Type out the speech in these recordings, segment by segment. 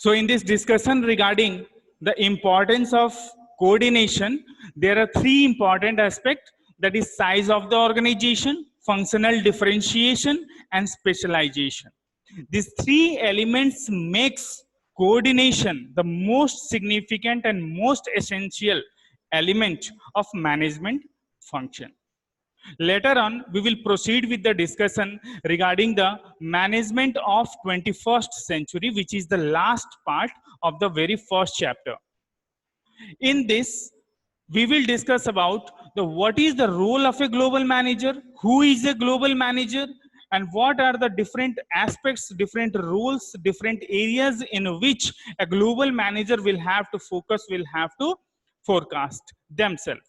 So in this discussion regarding the importance of coordination, there are three important aspects, that is size of the organization, functional differentiation, and specialization. These three elements makes coordination the most significant and most essential element of management function. Later on, we will proceed with the discussion regarding the management of 21st century, which is the last part of the very first chapter. In this, we will discuss about the what is the role of a global manager, who is a global manager, and what are the different aspects, different roles, different areas in which a global manager will have to focus, will have to forecast themselves.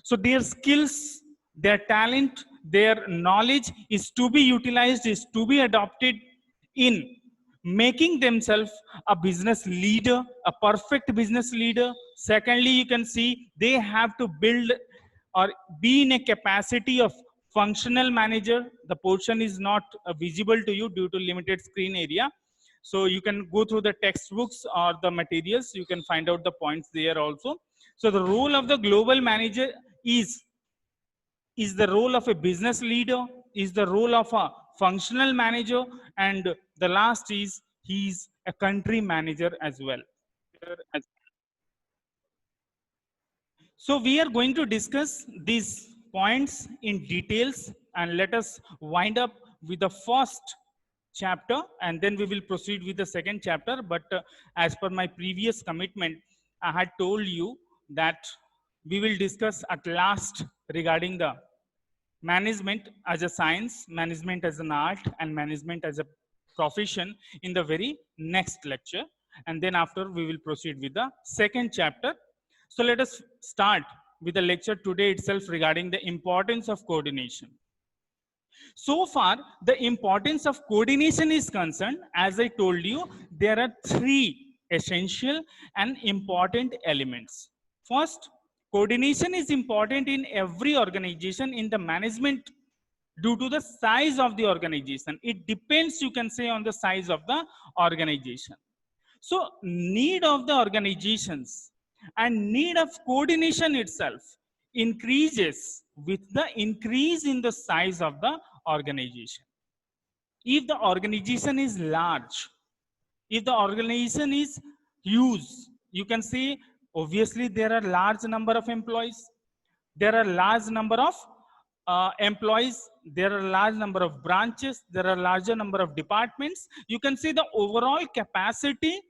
So their skills, their talent, their knowledge is to be utilized, is to be adopted in making themselves a business leader, a perfect business leader. Secondly, you can see they have to build or be in a capacity of functional manager. The portion is not visible to you due to limited screen area. So you can go through the textbooks or the materials, you can find out the points there also. So the role of the global manager is the role of a business leader, is the role of a functional manager, and the last is he's a country manager as well. So we are going to discuss these points in details, and let us wind up with the first chapter and then we will proceed with the second chapter. But as per my previous commitment, I had told you that we will discuss at last regarding the management as a science, management as an art, and management as a profession in the very next lecture. And then after we will proceed with the second chapter. So let us start with the lecture today itself regarding the importance of coordination. So far, the importance of coordination is concerned, as I told you, there are three essential and important elements. First, coordination is important in every organization in the management due to the size of the organization. It depends, you can say, on the size of the organization. So need of the organizations and need of coordination itself increases with the increase in the size of the organization. If the organization is large, if the organization is huge, you can say obviously there are large number of employees, there are large number of employees, there are large number of branches, there are larger number of departments. You can see the overall capacity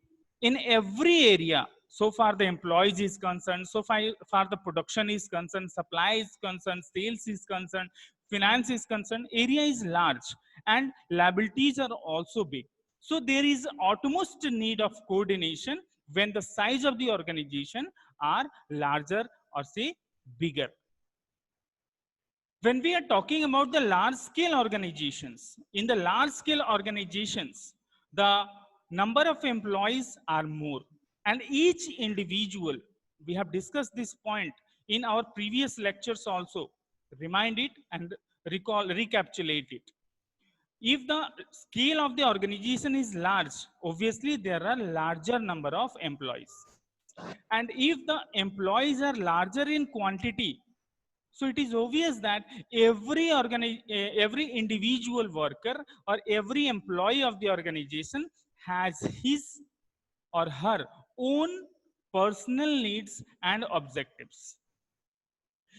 in every area. So far the employees is concerned, so far the production is concerned, supply is concerned, sales is concerned, finance is concerned, area is large and liabilities are also big. So there is utmost need of coordination when the size of the organization are larger or say bigger. When we are talking about the large scale organizations, in the large scale organizations, the number of employees are more, and each individual, we have discussed this point in our previous lectures also, remind it and recapitulate it. If the scale of the organization is large, obviously there are larger number of employees. And if the employees are larger in quantity, so it is obvious that every individual worker or every employee of the organization has his or her own personal needs and objectives.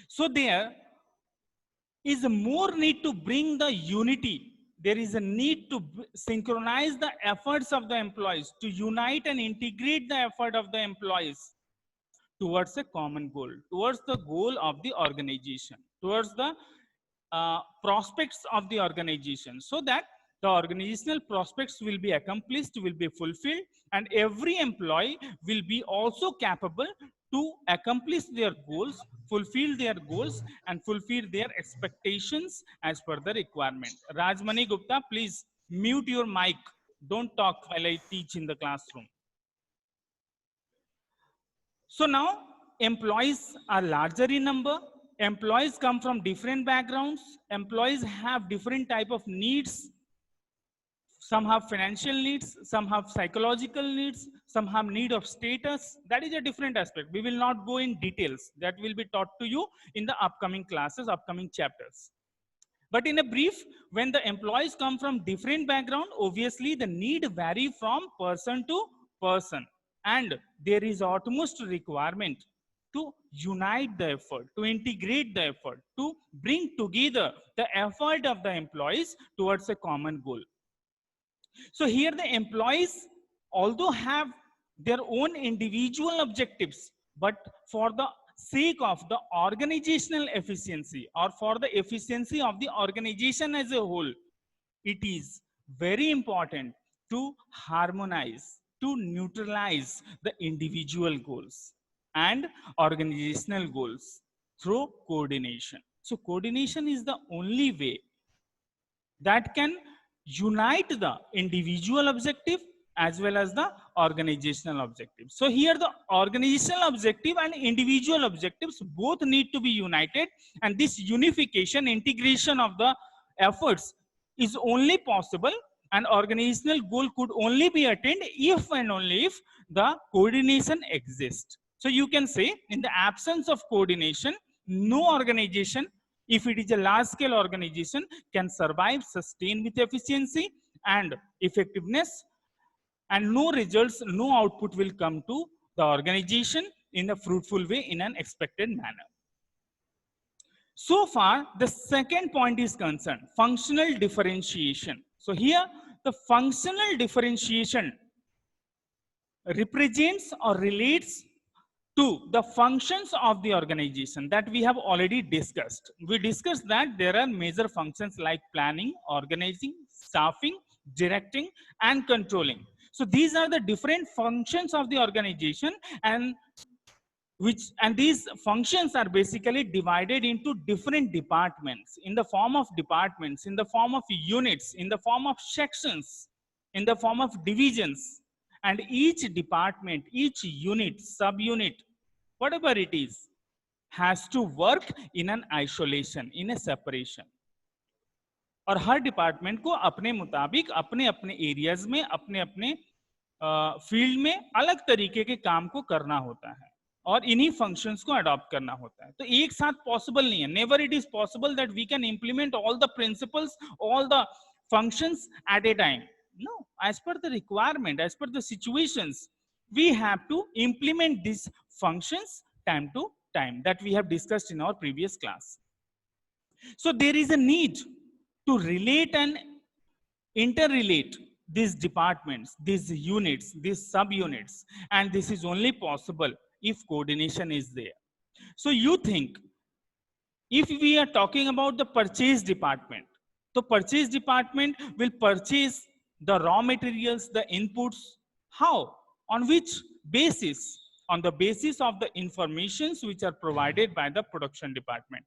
So there is more need to bring the unity. There is a need to synchronize the efforts of the employees, to unite and integrate the effort of the employees towards a common goal, towards the goal of the organization, towards the prospects of the organization, so that the organizational prospects will be accomplished, will be fulfilled, and every employee will be also capable to accomplish their goals, fulfill their goals, and fulfill their expectations as per the requirement. Rajmani Gupta, please mute your mic. Don't talk while I teach in the classroom. So now employees are larger in number, employees come from different backgrounds, employees have different type of needs Some have financial needs, some have psychological needs, some have need of status. That is a different aspect. We will not go in details. That will be taught to you in the upcoming classes, upcoming chapters. But in a brief, when the employees come from different background, obviously the need vary from person to person, and there is utmost requirement to unite the effort, to integrate the effort, to bring together the effort of the employees towards a common goal. So here the employees although have their own individual objectives, but for the sake of the organizational efficiency or for the efficiency of the organization as a whole, it is very important to harmonize, to neutralize the individual goals and organizational goals through coordination. So coordination is the only way that can unite the individual objective as well as the organizational objective. So here the organizational objective and individual objectives both need to be united, and this unification, integration of the efforts is only possible, and organizational goal could only be attained if and only if the coordination exists. So you can say in the absence of coordination, no organization, if it is a large scale organization, can survive, sustain with efficiency and effectiveness, and no results, no output will come to the organization in a fruitful way, in an expected manner. So far, the second point is concerned, functional differentiation. So here, the functional differentiation represents or relates to the functions of the organization that we have already discussed. We discussed that there are major functions like planning, organizing, staffing, directing, and controlling. So these are the different functions of the organization, and these functions are basically divided into different departments, in the form of departments, in the form of units, in the form of sections, in the form of divisions. And each department, each unit, subunit, whatever it is, has to work in an isolation, in a separation. और हर department को अपने मुताबिक अपने अपने areas में, अपने अपने field में अलग तरीके के काम को करना होता है और इन्हीं फंक्शंस को अडॉप्ट करना होता है. तो एक साथ पॉसिबल नहीं है. Never it is possible that we can implement all the principles, all the functions at a time. No, as per the requirement, as per the situations, we have to implement these functions time to time, that we have discussed in our previous class. So there is a need to relate and interrelate these departments, these units, these subunits, and this is only possible if coordination is there. So you think, if we are talking about the purchase department, the purchase department will purchase the raw materials, the inputs. How? On which basis? On the basis of the informations which are provided by the production department.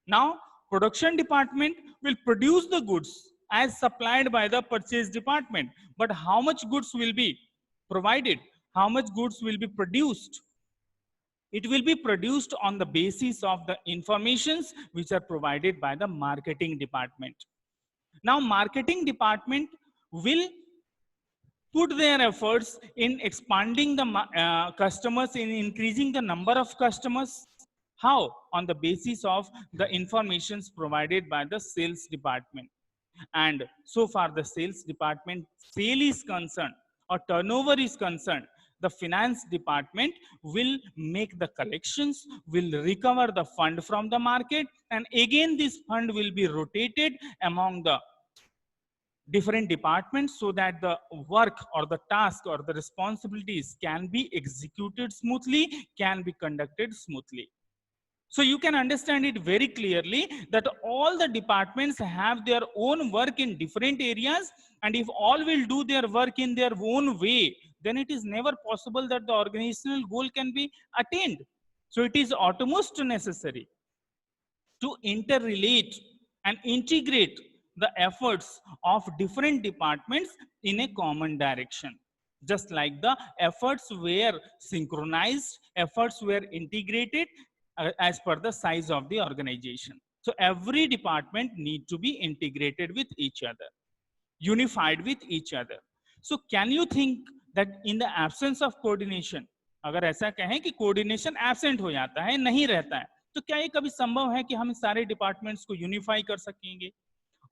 Now, production department will produce the goods as supplied by the purchase department. But how much goods will be provided? How much goods will be produced? It will be produced on the basis of the informations which are provided by the marketing department. Now, marketing department will put their efforts in expanding the customers, in increasing the number of customers. How? On the basis of the informations provided by the sales department. And so far the sales department sale is concerned or turnover is concerned, the finance department will make the collections, will recover the fund from the market, and again this fund will be rotated among the different departments so that the work or the task or the responsibilities can be executed smoothly, can be conducted smoothly. So you can understand it very clearly that all the departments have their own work in different areas, and if all will do their work in their own way, then it is never possible that the organizational goal can be attained. So it is utmost necessary to interrelate and integrate the efforts of different departments in a common direction. Just like the efforts were synchronized, efforts were integrated as per the size of the organization. So every department need to be integrated with each other. unified with each other. So can you think that in the absence of coordination, अगर ऐसा कहें कि coordination absent हो जाता है, नहीं रहता है, तो क्या ये कभी संभव है कि हम सारे डिपार्टमेंट्स को यूनिफाई कर सकेंगे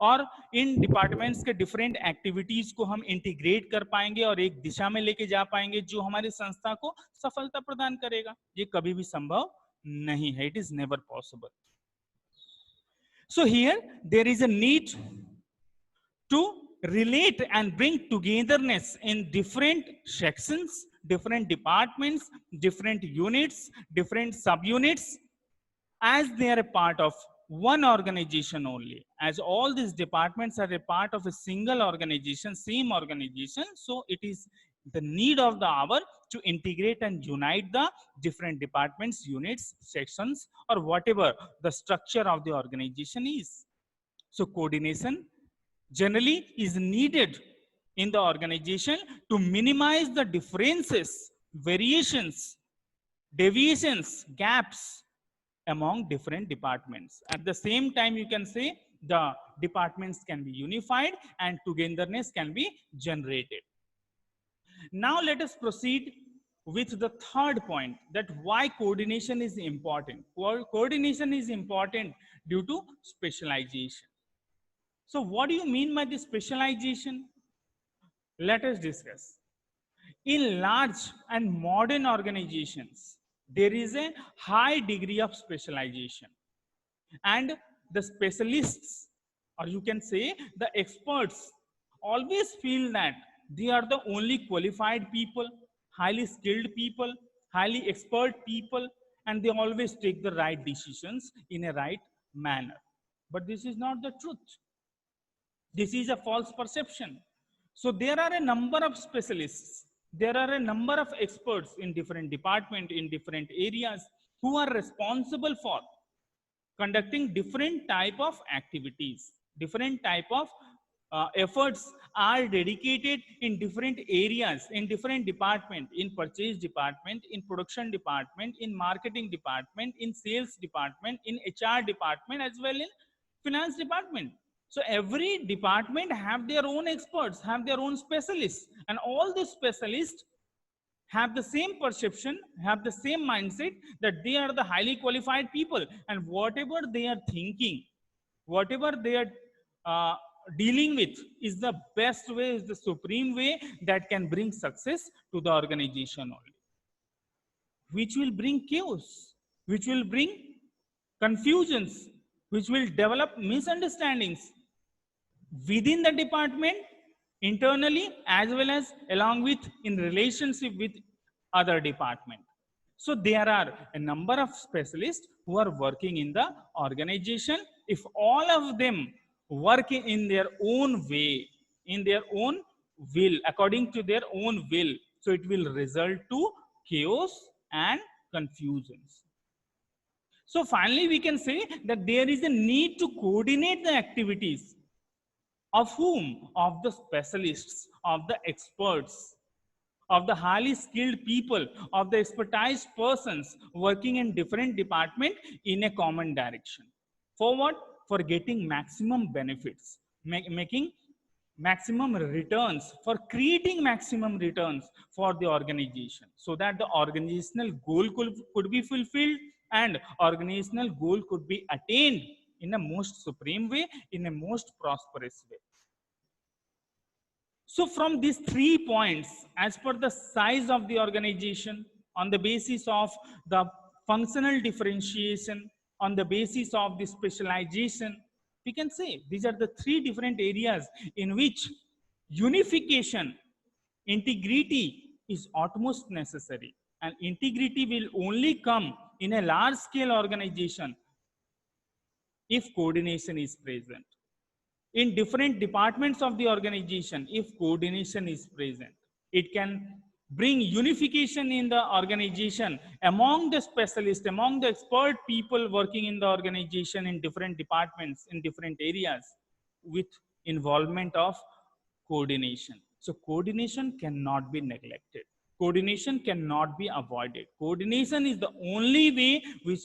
और इन डिपार्टमेंट्स के डिफरेंट एक्टिविटीज को हम इंटीग्रेट कर पाएंगे और एक दिशा में लेके जा पाएंगे जो हमारी संस्था को सफलता प्रदान करेगा? ये कभी भी संभव नहीं है. It is never possible. So here there is a need to relate and bring togetherness in different sections, different departments, different units, different subunits, as they are a part of one organization only. As all these departments are a part of a single organization, same organization, so it is the need of the hour to integrate and unite the different departments, units, sections, or whatever the structure of the organization is. So coordination generally is needed in the organization to minimize the differences, variations, deviations, gaps among different departments. At the same time, you can say the departments can be unified and togetherness can be generated. Now let us proceed with the third point, that why coordination is important. Coordination is important due to specialization. So what do you mean by the specialization? Let us discuss. In large and modern organizations, there is a high degree of specialization, and the specialists, or you can say the experts, always feel that they are the only qualified people, highly skilled people, highly expert people, and they always take the right decisions in a right manner. But this is not the truth. This is a false perception. So there are a number of specialists, there are a number of experts in different departments, in different areas, who are responsible for conducting different type of activities. Different type of efforts are dedicated in different areas, in different department, in purchase department, in production department, in marketing department, in sales department, in HR department, as well in finance department. So every department have their own experts, have their own specialists, and all the specialists have the same perception, have the same mindset that they are the highly qualified people, and whatever they are thinking, whatever they are dealing with is the best way, is the supreme way that can bring success to the organization only, which will bring chaos, which will bring confusions, which will develop misunderstandings within the department, internally, as well as along with in relationship with other department. So there are a number of specialists who are working in the organization. If all of them work in their own way, in their own will, according to their own will, so it will result to chaos and confusions. So finally, we can say that there is a need to coordinate the activities of whom? Of the specialists, of the experts, of the highly skilled people, of the expertise persons working in different departments in a common direction. For what? For getting maximum benefits, making maximum returns, for creating maximum returns for the organization, so that the organizational goal could be fulfilled and organizational goal could be attained in a most supreme way, in a most prosperous way. So from these 3 points, as per the size of the organization, on the basis of the functional differentiation, on the basis of the specialization, we can say these are the 3 different areas in which unification, integrity is utmost necessary. And integrity will only come in a large scale organization if coordination is present. In different departments of the organization, if coordination is present, it can bring unification in the organization among the specialists, among the expert people working in the organization in different departments, in different areas, with involvement of coordination. So coordination cannot be neglected. Coordination cannot be avoided. Coordination is the only way which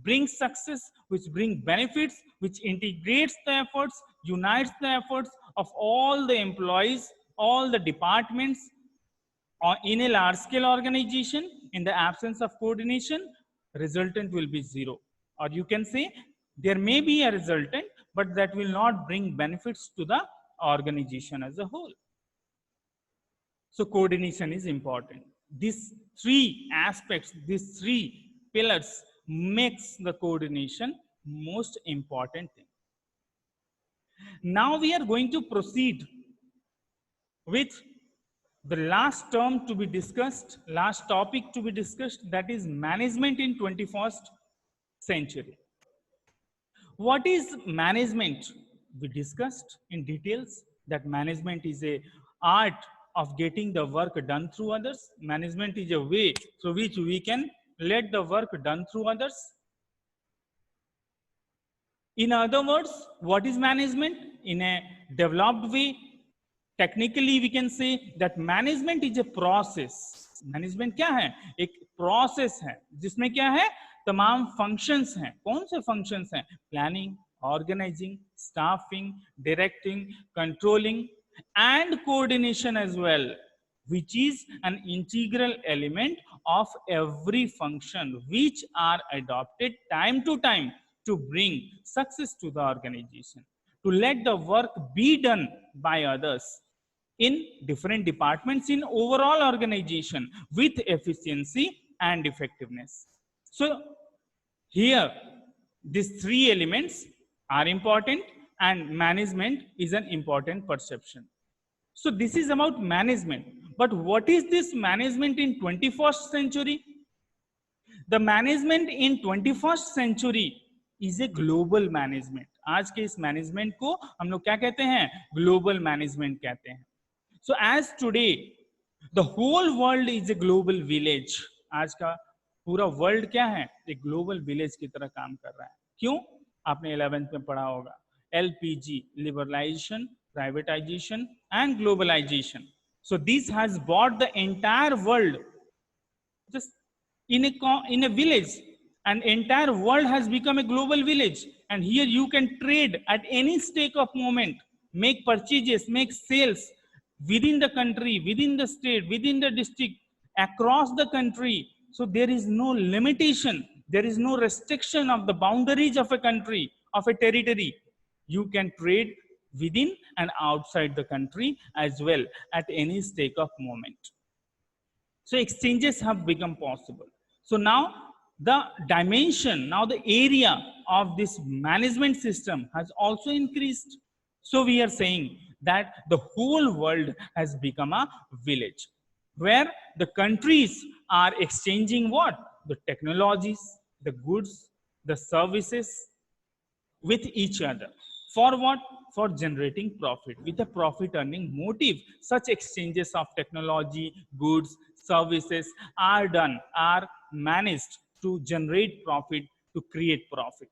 brings success, which brings benefits, which integrates the efforts, unites the efforts of all the employees, all the departments in a large scale organization. In the absence of coordination, resultant will be zero. Or you can say there may be a resultant, but that will not bring benefits to the organization as a whole. So coordination is important. These three aspects, these three pillars makes the coordination most important thing. Now we are going to proceed with the last term to be discussed, last topic to be discussed, that is management in 21st century. What is management? We discussed in details that management is a art of getting the work done through others. Management is a way through which we can let the work done through others. In other words, what is management? In a developed way, technically we can say that management is a process. Management क्या है? एक process है जिसमें क्या है? तमाम functions हैं. कौन से functions हैं? Planning, organizing, staffing, directing, controlling, and coordination as well, which is an integral element of every function which are adopted time to time to bring success to the organization, to let the work be done by others in different departments in overall organization with efficiency and effectiveness. So here these three elements are important, and management is an important perception. So this is about management. But what is this management in 21st century? The management in 21st century is a global management. आज के इस management को हम लोग क्या कहते हैं? Global management कहते हैं. So as today the whole world is a global village. आज का पूरा वर्ल्ड क्या है? एक ग्लोबल विलेज की तरह काम कर रहा है. क्यों? आपने 11th में पढ़ा होगा. LPG, liberalization, privatization and globalization. So this has brought the entire world just in a village. An entire world has become a global village, and here you can trade at any stake of moment, make purchases, make sales within the country, within the state, within the district, across the country. So there is no limitation, there is no restriction of the boundaries of a country, of a territory. You can trade within and outside the country as well at any stake of moment. So exchanges have become possible. So now the dimension, now the area of this management system has also increased. So we are saying that the whole world has become a village where the countries are exchanging what? The technologies, the goods, the services with each other. For what? For generating profit, with a profit earning motive. Such exchanges of technology, goods, services are done, are managed to generate profit, to create profit.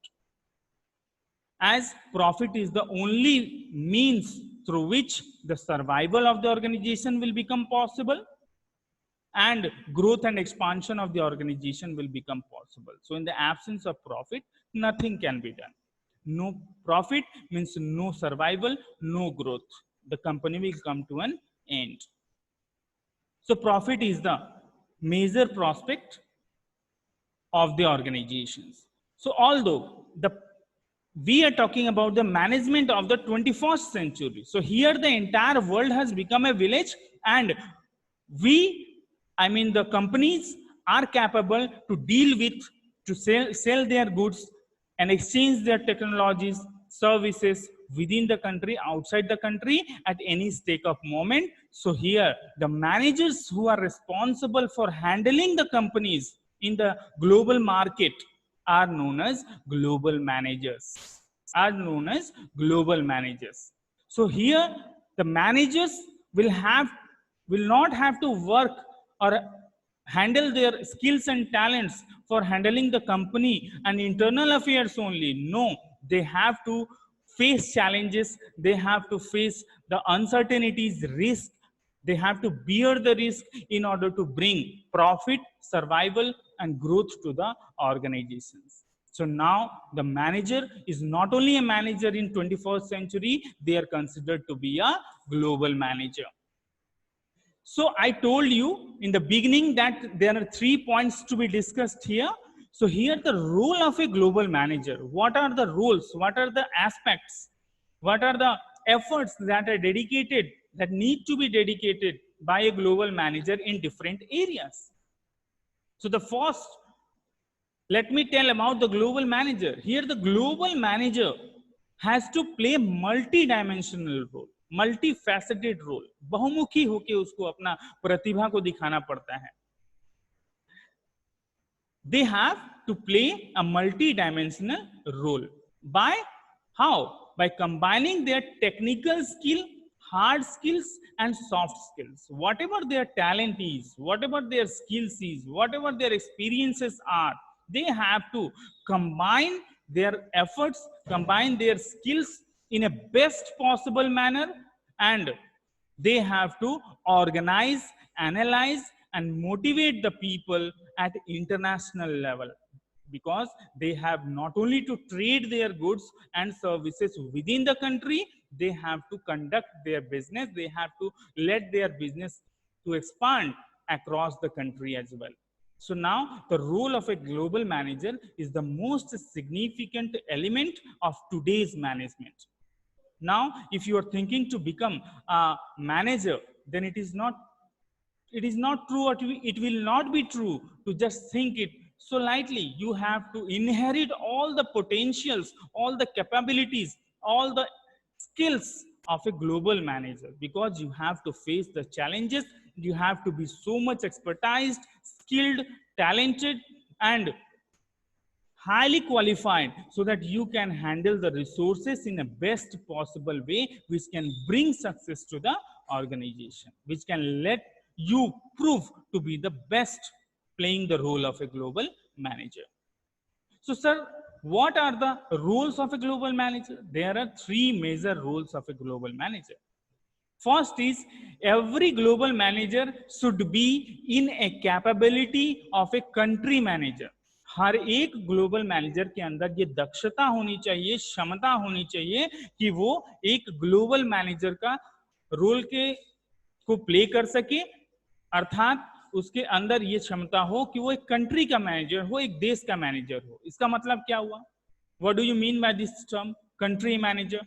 As profit is the only means through which the survival of the organization will become possible, and growth and expansion of the organization will become possible. So in the absence of profit, nothing can be done. No profit means no survival, no growth. The company will come to an end. So profit is the major prospect of the organizations. So although we are talking about the management of the 21st century. So here the entire world has become a village, and the companies are capable to deal with, to sell their goods and exchange their technologies, services within the country, outside the country, at any stake of moment. So here the managers who are responsible for handling the companies in the global market are known as global managers. So here the managers will not have to work or handle their skills and talents for handling the company and internal affairs only. No, they have to face challenges, they have to face the uncertainties, risk. They have to bear the risk in order to bring profit, survival, and growth to the organizations. So now the manager is not only a manager in 21st century, they are considered to be a global manager. So I told you in the beginning that there are 3 points to be discussed here. So here the role of a global manager. What are the roles? What are the aspects? What are the efforts that are dedicated, that need to be dedicated by a global manager in different areas? So the first, let me tell about the global manager. Here the global manager has to play multi-dimensional role, multifaceted role. बहुमुखी होके उसको अपना प्रतिभा को दिखाना पड़ता है. They have to play a multi-dimensional role. By how? By combining their technical skill, hard skills and soft skills. Whatever their talent is, whatever their skills is, whatever their experiences are, they have to combine their efforts, combine their skills in a best possible manner, and they have to organize, analyze and motivate the people at international level, because they have not only to trade their goods and services within the country, they have to conduct their business, they have to let their business to expand across the country as well. So now the role of a global manager is the most significant element of today's management. Now if you are thinking to become a manager, then it is not true, or it will not be true to just think it so lightly. You have to inherit all the potentials, all the capabilities, all the skills of a global manager, because you have to face the challenges. You have to be so much expertised, skilled, talented and highly qualified, so that you can handle the resources in a best possible way, which can bring success to the organization, which can let you prove to be the best playing the role of a global manager. So sir, what are the roles of a global manager? There are 3 major roles of a global manager. First is, every global manager should be in a capability of a country manager. हर एक global manager के अंदर ये दक्षता होनी चाहिए, क्षमता होनी चाहिए कि वो एक ग्लोबल मैनेजर का रोल को प्ले कर सके, अर्थात उसके अंदर ये क्षमता हो कि वो एक कंट्री का मैनेजर हो, एक देश का मैनेजर हो. इसका मतलब क्या हुआ? What do you mean by this term, country manager?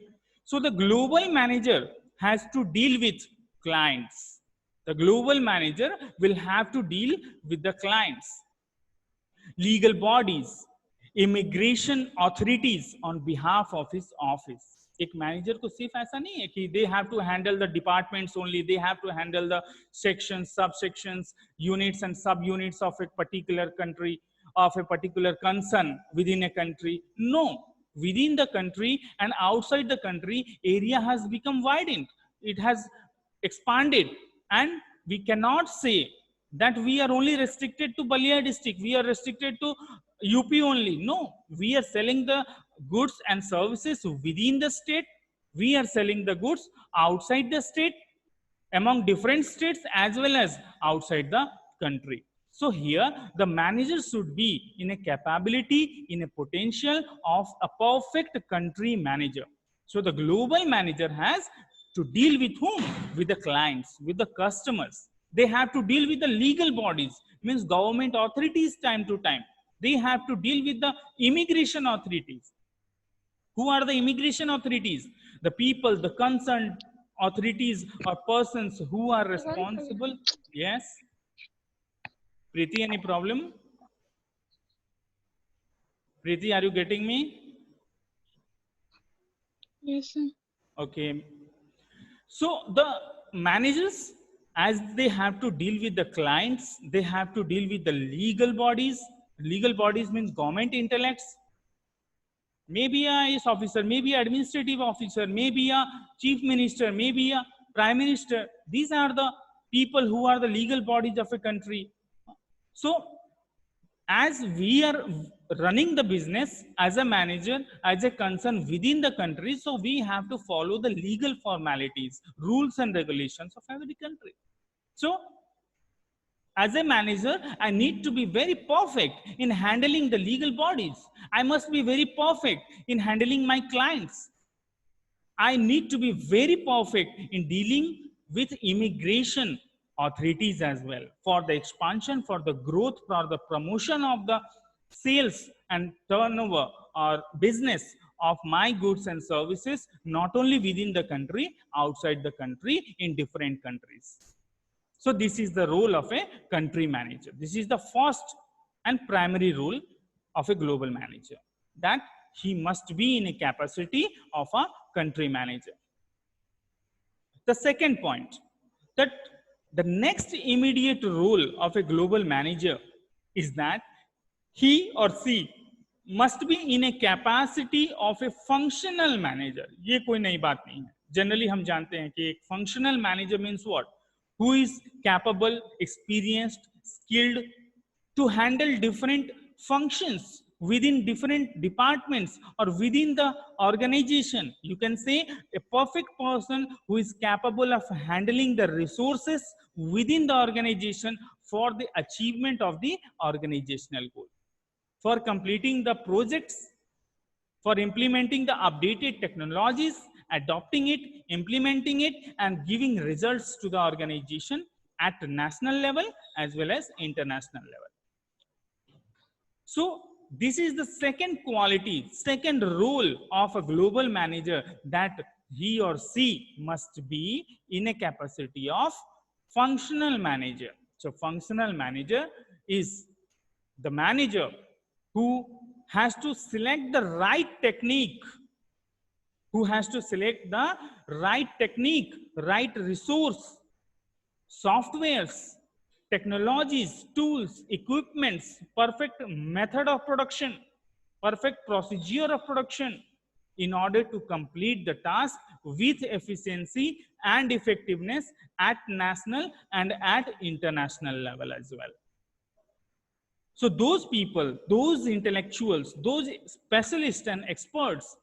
So the global manager has to deal with clients. The global manager will have to deal with the clients, legal bodies, immigration authorities on behalf of his office. एक manager को सिर्फ ऐसा नहीं है कि they have to handle the departments only, they have to handle the sections, subsections, units and subunits of a particular country, of a particular concern within a country. No, within the country and outside the country, area has become widened, it has expanded, and we cannot say that we are only restricted to Balia district, we are restricted to UP only. No, we are selling the goods and services within the state, we are selling the goods outside the state, among different states as well as outside the country. So here the manager should be in a capability, in a potential of a perfect country manager. So the global manager has to deal with whom? With the clients, with the customers. They have to deal with the legal bodies, means government authorities time to time. They have to deal with the immigration authorities. Who are the immigration authorities? The people, the concerned authorities or persons who are responsible. Yes. Preeti, any problem? Preeti, are you getting me? Yes, sir. Okay. So the managers, as they have to deal with the clients, they have to deal with the legal bodies. Legal bodies means government intellects. Maybe a IAS officer, maybe an administrative officer, maybe a chief minister, maybe a prime minister. These are the people who are the legal bodies of a country. So as we are running the business as a manager, as a concern within the country, so we have to follow the legal formalities, rules and regulations of every country. So As a manager, I need to be very perfect in handling the legal bodies. I must be very perfect in handling my clients. I need to be very perfect in dealing with immigration authorities as well, for the expansion, for the growth, for the promotion of the sales and turnover or business of my goods and services, not only within the country, outside the country, in different countries. So this is the role of a country manager. This is the first and primary role of a global manager, that he must be in a capacity of a country manager. The second point, that the next immediate role of a global manager is that he or she must be in a capacity of a functional manager. ये कोई नई बात नहीं है. Generally हम जानते हैं कि एक functional manager means what? Who is capable, experienced, skilled to handle different functions within different departments or within the organization. You can say a perfect person who is capable of handling the resources within the organization for the achievement of the organizational goal, for completing the projects, for implementing the updated technologies, adopting it, implementing it, and giving results to the organization at national level as well as international level. So this is the second quality, second role of a global manager, that he or she must be in a capacity of functional manager. So functional manager is the manager who has to select the right technique, right resource, softwares, technologies, tools, equipments, perfect method of production, perfect procedure of production, in order to complete the task with efficiency and effectiveness at national and at international level as well. So those people, those intellectuals, those specialists and experts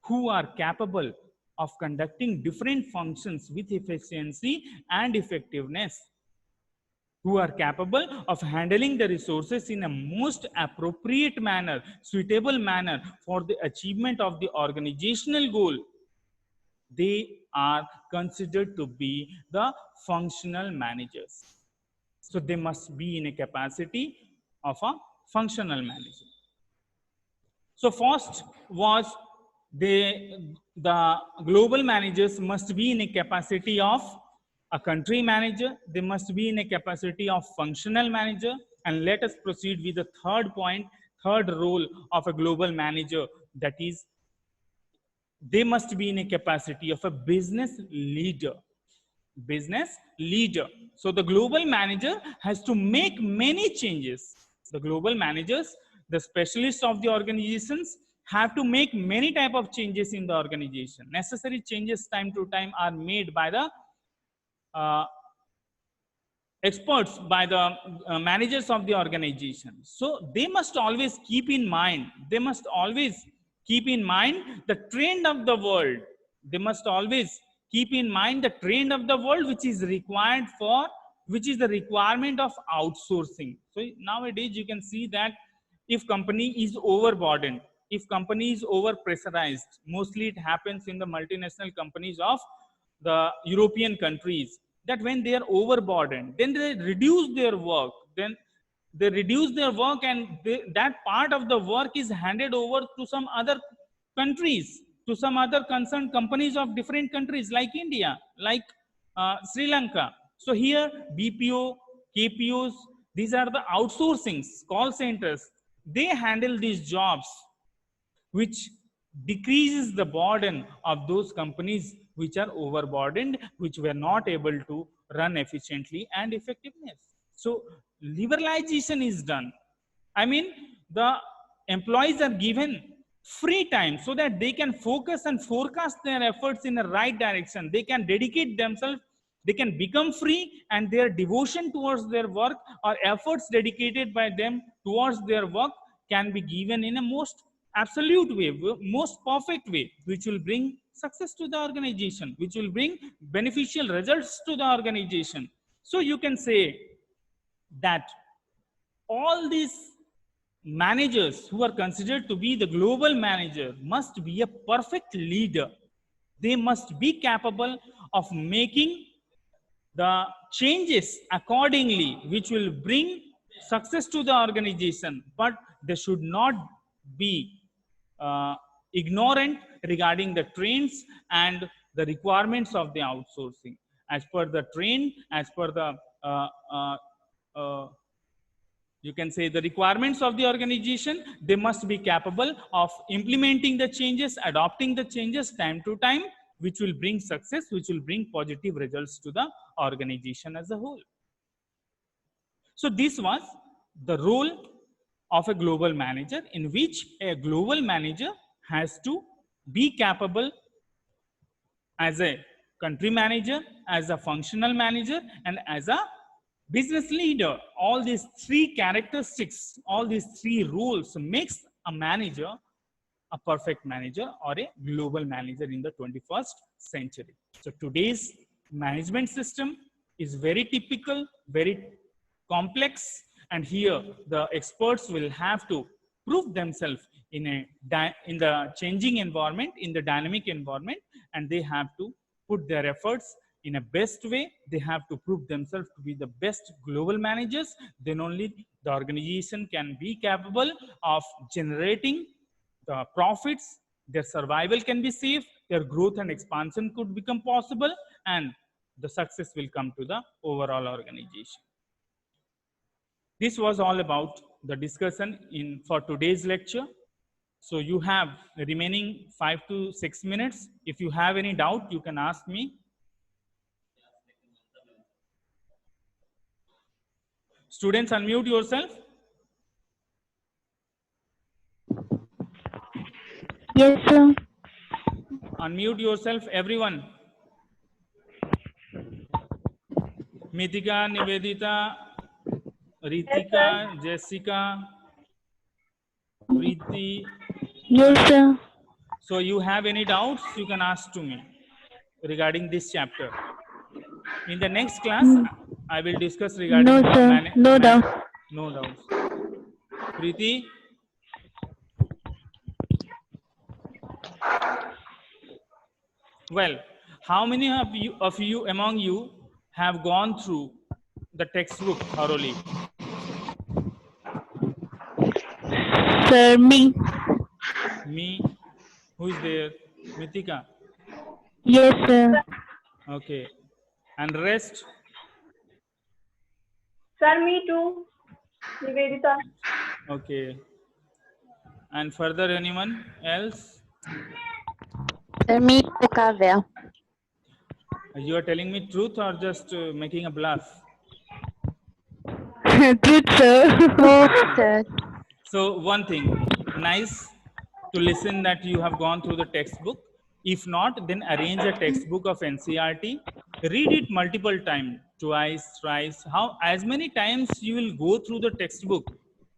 who are capable of conducting different functions with efficiency and effectiveness, who are capable of handling the resources in a most appropriate manner, suitable manner for the achievement of the organizational goal, they are considered to be the functional managers. So they must be in a capacity of a functional manager. So first was the global managers must be in a capacity of a country manager. They must be in a capacity of functional manager. And let us proceed with the third point, third role of a global manager, that is they must be in a capacity of a business leader. Business leader. So the global manager has to make many changes. The global managers, the specialists of the organizations, have to make many type of changes in the organization. Necessary changes time to time are made by the experts, by the managers of the organization. So they must always keep in mind, the trend of the world. They must always keep in mind the trend of the world, which is required for, which is the requirement of outsourcing. So nowadays you can see that if company is overburdened, if company is over pressurized, mostly it happens in the multinational companies of the European countries, that when they are overburdened, then they reduce their work, and that part of the work is handed over to some other countries, to some other concerned companies of different countries like India, like Sri Lanka. So here BPO, KPOs, these are the outsourcings, call centers. They handle these jobs, which decreases the burden of those companies which are overburdened, which were not able to run efficiently and effectiveness. So liberalization is done. I mean, the employees are given free time so that they can focus and forecast their efforts in the right direction. They can dedicate themselves, they can become free, and their devotion towards their work or efforts dedicated by them towards their work can be given in a most absolute way, most perfect way, which will bring success to the organization, which will bring beneficial results to the organization. So you can say that all these managers who are considered to be the global manager must be a perfect leader. They must be capable of making the changes accordingly, which will bring success to the organization, but they should not be uh, ignorant regarding the trends and the requirements of the outsourcing. As per the trend, as per the uh, uh, uh, you can say the requirements of the organization, they must be capable of implementing the changes, adopting the changes time to time, which will bring success, which will bring positive results to the organization as a whole. So this was the role of a global manager, in which a global manager has to be capable as a country manager, as a functional manager, and as a business leader. All these three characteristics, all these three roles makes a manager a perfect manager or a global manager in the 21st century. So today's management system is very typical, very complex, and here the experts will have to prove themselves in the changing environment, in the dynamic environment, and they have to put their efforts in a best way. They have to prove themselves to be the best global managers. Then only the organization can be capable of generating the profits, their survival can be safe, their growth and expansion could become possible, and the success will come to the overall organization. This was all about the discussion in for today's lecture. So you have remaining 5 to 6 minutes. If you have any doubt, you can ask me. Students, unmute yourself. Yes, sir. Unmute yourself, everyone. Mithika, Nivedita, Ritika, Jessica, Preeti. Yes, sir. So you have any doubts, you can ask to me regarding this chapter. In the next class, I will discuss regarding No, the sir. No doubt. no doubts. Preeti? Well, how many of you among you have gone through the textbook thoroughly? Sir, me. Me? Who is there? Mithika? Yes, sir. Okay. And rest? Sir, me too. Nivedita. Okay. And further, anyone else? Sir, me, Kavya. You are telling me truth or just making a bluff? Good, sir. Oh, sir. So one thing, nice to listen that you have gone through the textbook. If not, then arrange a textbook of NCERT. Read it multiple times, twice, thrice. How as many times you will go through the textbook,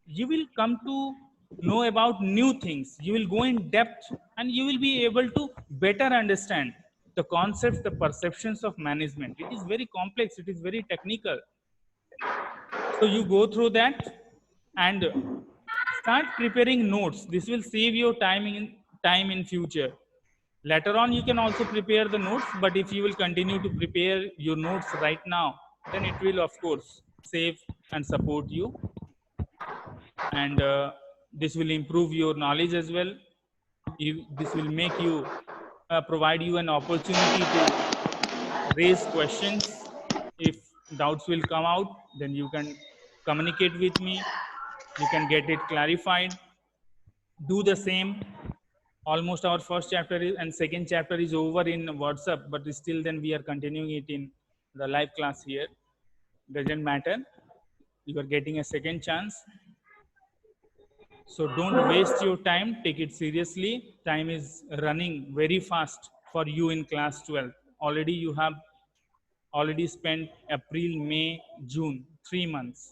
you will come to know about new things. You will go in depth, and you will be able to better understand the concepts, the perceptions of management. It is very complex. It is very technical. So you go through that and start preparing notes. This will save your time in future. Later on, you can also prepare the notes, but if you will continue to prepare your notes right now, then it will of course save and support you, and this will improve your knowledge as well. This will make you provide you an opportunity to raise questions. If doubts will come out, then you can communicate with me, you can get it clarified. Do the same. Almost our first chapter and second chapter is over in WhatsApp, but still then we are continuing it in the live class here. Doesn't matter, you are getting a second chance. So don't waste your time, take it seriously. Time is running very fast for you in class 12. Already you have already spent April, May, June, 3 months.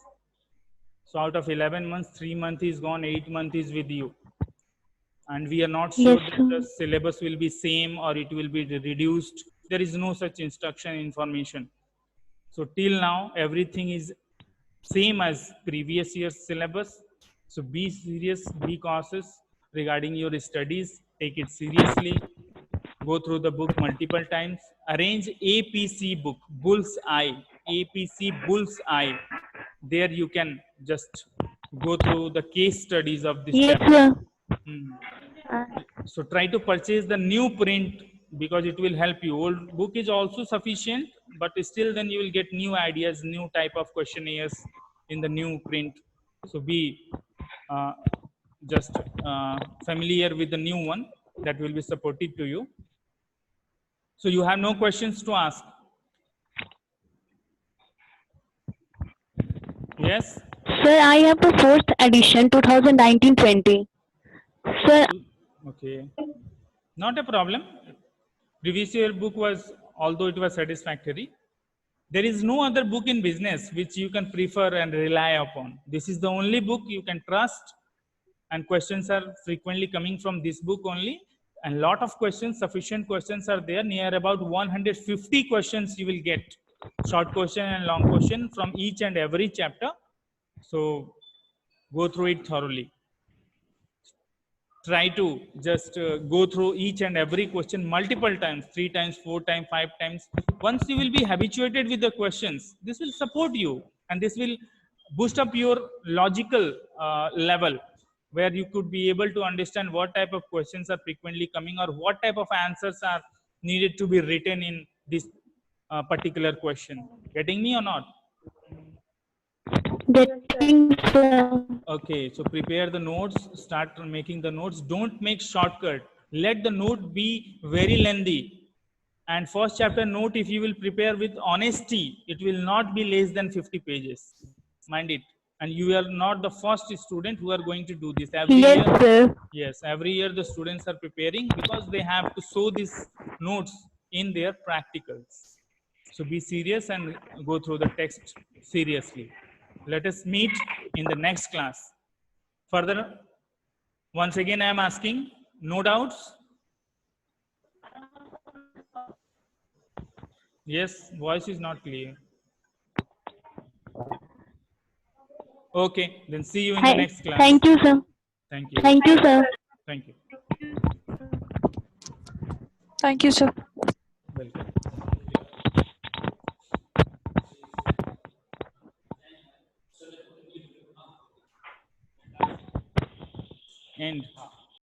So out of 11 months, 3 months is gone, 8 months is with you. And we are not sure Yes, that sir. the syllabus will be same or it will be reduced. There is no such instruction information. So till now, everything is same as previous year's syllabus. So be serious, be cautious regarding your studies. Take it seriously. Go through the book multiple times. Arrange APC book, Bull's Eye, APC Bull's Eye. There you can just go through the case studies of this Yes, chapter. sir. Hmm. Uh, So try to purchase the new print because it will help you. Old book is also sufficient, but still then you will get new ideas, new type of questionnaires in the new print. So be uh, just familiar with the new one that will be supportive to you. So you have no questions to ask. Yes. Sir, I have the fourth edition 2019-20. Sir, Okay. Not a problem. Previous year book was, although it was satisfactory, there is no other book in business which you can prefer and rely upon. This is the only book you can trust, and questions are frequently coming from this book only. And lot of questions, sufficient questions are there. Near about 150 questions you will get, short question and long question from each and every chapter. So go through it thoroughly. Try to just go through each and every question multiple times, 3 times, 4 times, 5 times. Once you will be habituated with the questions, this will support you and this will boost up your logical level, where you could be able to understand what type of questions are frequently coming or what type of answers are needed to be written in this particular question. Getting me or not? getting, sir. Okay, so prepare the notes, start making the notes. Don't make shortcut. Let the note be very lengthy. And first chapter note, if you will prepare with honesty, it will not be less than 50 pages. Mind it. And you are not the first student who are going to do this. Every Yes, year, sir. yes, every year the students are preparing because they have to show these notes in their practicals. So be serious and go through the text seriously. Let us meet in the next class. Further, once again, I am asking, no doubts? Yes, voice is not clear. Okay, then see you in the next class. Thank you, sir. Thank you. Thank you, sir. Thank you. Thank you, sir. Welcome. End.